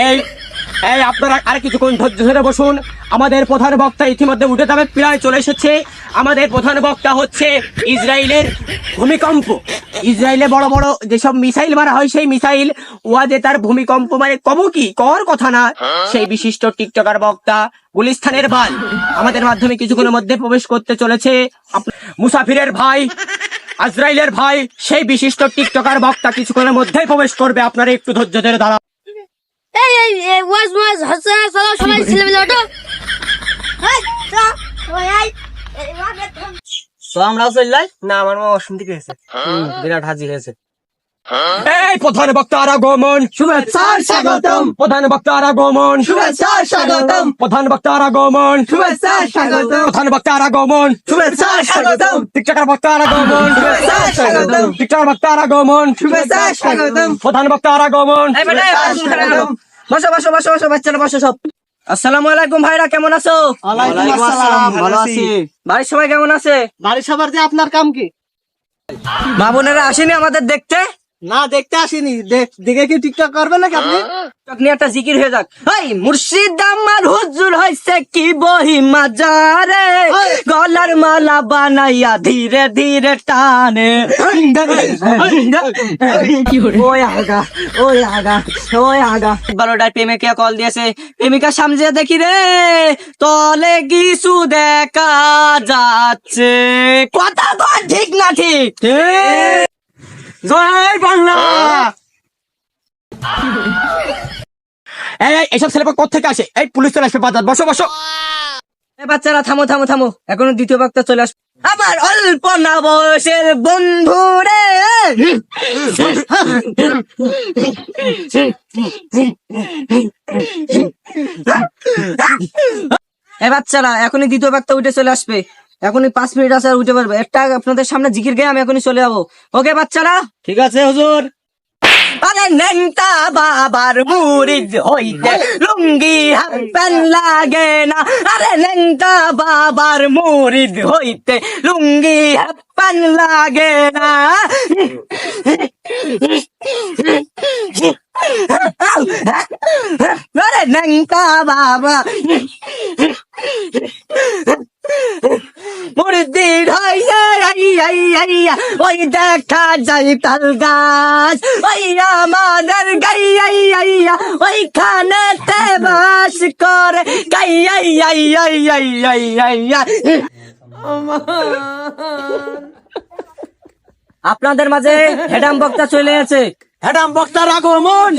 এই এই আপনারা আর কিছুক্ষণ ধৈর্য ধরে বসুন। আমাদের প্রধান বক্তা ইতিমধ্যে উঠে যাবে, প্রায় চলে এসেছে। আমাদের প্রধান বক্তা হচ্ছে ইসরায়েলের ভূমিকম্প। ইসরায়েলে বড় বড় যেসব মিসাইল মারা হয়, সেই মিসাইল ওয়াজে তার ভূমিকম্প মানে কব কি কর কথা না, সেই বিশিষ্ট টিকটকার বক্তা গুলিস্তানের ভাই আমাদের মাধ্যমে কিছুক্ষণের মধ্যে প্রবেশ করতে চলেছে। মুসাফিরের ভাই, আজরাইলের ভাই, সেই বিশিষ্ট টিকটকার বক্তা কিছুক্ষণের মধ্যেই প্রবেশ করবে। আপনারা একটু ধৈর্য ধরে দাঁড়ান। এই ওয়াজ হচ্ছে না, চলো সবাই ছেলেমেলে ওঠো। তো আমরাও চললাই না, আমার মা অসুবিধা হয়েছে, বিরাট হাজির হয়েছে। এই প্রধান বক্তার আগমন, শুভেচ্ছা স্বাগতম। প্রধান বক্তার আগমন, শুভেচ্ছা স্বাগতম। প্রধান বক্তার আগমন, শুভেচ্ছা স্বাগতম। প্রধান বক্তার আগমন, শুভেচ্ছা স্বাগতম। টিকটকার বক্তার আগমন, শুভেচ্ছা স্বাগতম। টিকটকার বক্তার আগমন, শুভেচ্ছা স্বাগতম। প্রধান বক্তার আগমন। বসো বসো বসো বসো, বাচ্চারা বসো সব। আসসালামু আলাইকুম ভাইরা, কেমন আছো? ওয়ালাইকুম আসসালাম, ভালো আছি। বাড়ির সবাই কেমন আছে? বাড়ির সবার যে আপনার কাম কি? মা বোনেরা আসেনি আমাদের দেখতে? না, দেখতে আসিনি। দেখে কি টিকটক করবেন নাকি আপনি? আপনি একটা জিকির হয়ে যাক। এই মুর্শিদ আমার হুজুর হইছে কি বহি মাজারে, গলার মালা বানাইয়া ধীরে ধীরে টানে। ওই আগা, ওই আগা, ওই আগা। 12টায় প্রেমিকা কল দিয়েছে, প্রেমিকা সামনে দেখি রে, তলে কিছু দেখা যাচ্ছে। কথা কয় ঠিক না ঠিক? জয় বাংলা। এই এইসব ছেলে কোথেকে আসে? এই পুলিশ চলে আসবে, বাজার বসো বসো। বাচ্চারা থামো থামো থামো, এখনো দ্বিতীয় বক্তা চলে আসবে। আমার অল্প না বয়সের বন্ধু রে, বাচ্চারা এখনই দ্বিতীয় বক্তা উঠে চলে আসবে। এখনই 5 মিনিট আছে, আর উঠে পারবে। একটা আপনাদের সামনে জিকির গিয়ে আমি এখনই চলে যাবো। ওকে বাচ্চারা? ঠিক আছে হুজুর। আরে নেংটা বাবার মুরিদ হইতে লুঙ্গি হাফ প্যান্ট লাগে না। আরে নেংটা বাবার মুরিদ হইতে লুঙ্গি হাফ প্যান্ট লাগে না। আরে নেংটা বাবা মুরিদ হইয়া ওই দেখা যায় তাল গাছ, ওই আমাদের গাইয়া ওইখানেতে বাস করে গাইয়া। আপনাদের মাঝে হেডাম বক্তা চলে আছে। হেডাম বক্তার আগমন।